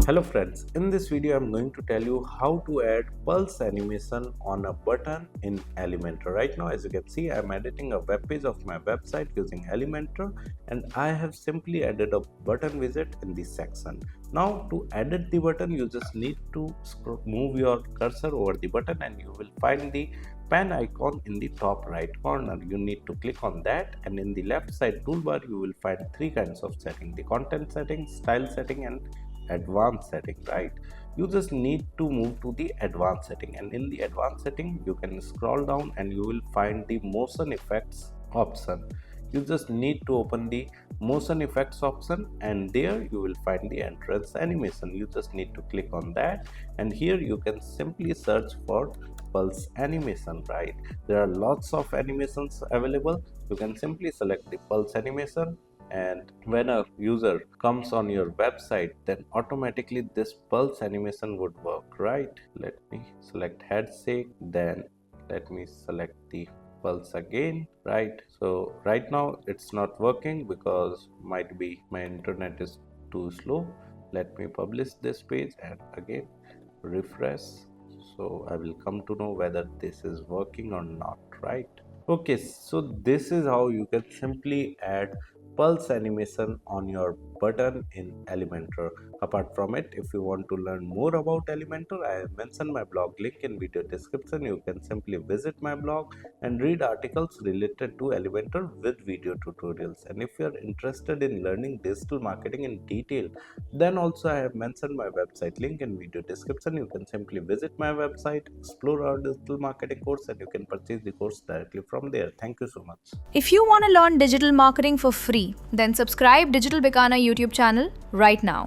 Hello friends, in this video I'm going to tell you how to add pulse animation on a button in Elementor. Right now, as you can see, I'm editing a web page of my website using Elementor, and I have simply added a button widget in this section. Now to edit the button, you just need to move your cursor over the button and you will find the pen icon in the top right corner. You need to click on that, and in the left side toolbar you will find three kinds of setting: the content setting, style setting, and advanced setting. Right, you just need to move to the advanced setting, and in the advanced setting you can scroll down and you will find the motion effects option. You just need to open the motion effects option, and there you will find the entrance animation. You just need to click on that, and here you can simply search for pulse animation. Right, there are lots of animations available. You can simply select the pulse animation, and when a user comes on your website, then automatically this pulse animation would work. Right, let me select head shake, then let me select the pulse again. Right, so right now it's not working because might be my internet is too slow. Let me publish this page and again refresh, so I will come to know whether this is working or not. Right, okay, so this is how you can simply add pulse animation on your button in Elementor. Apart from it, if you want to learn more about Elementor, I have mentioned my blog link in video description. You can simply visit my blog and read articles related to Elementor with video tutorials. And if you are interested in learning digital marketing in detail, then also I have mentioned my website link in video description. You can simply visit my website, explore our digital marketing course, and you can purchase the course directly from there. Thank you so much. If you want to learn digital marketing for free, then subscribe Digital Bikana YouTube channel right now.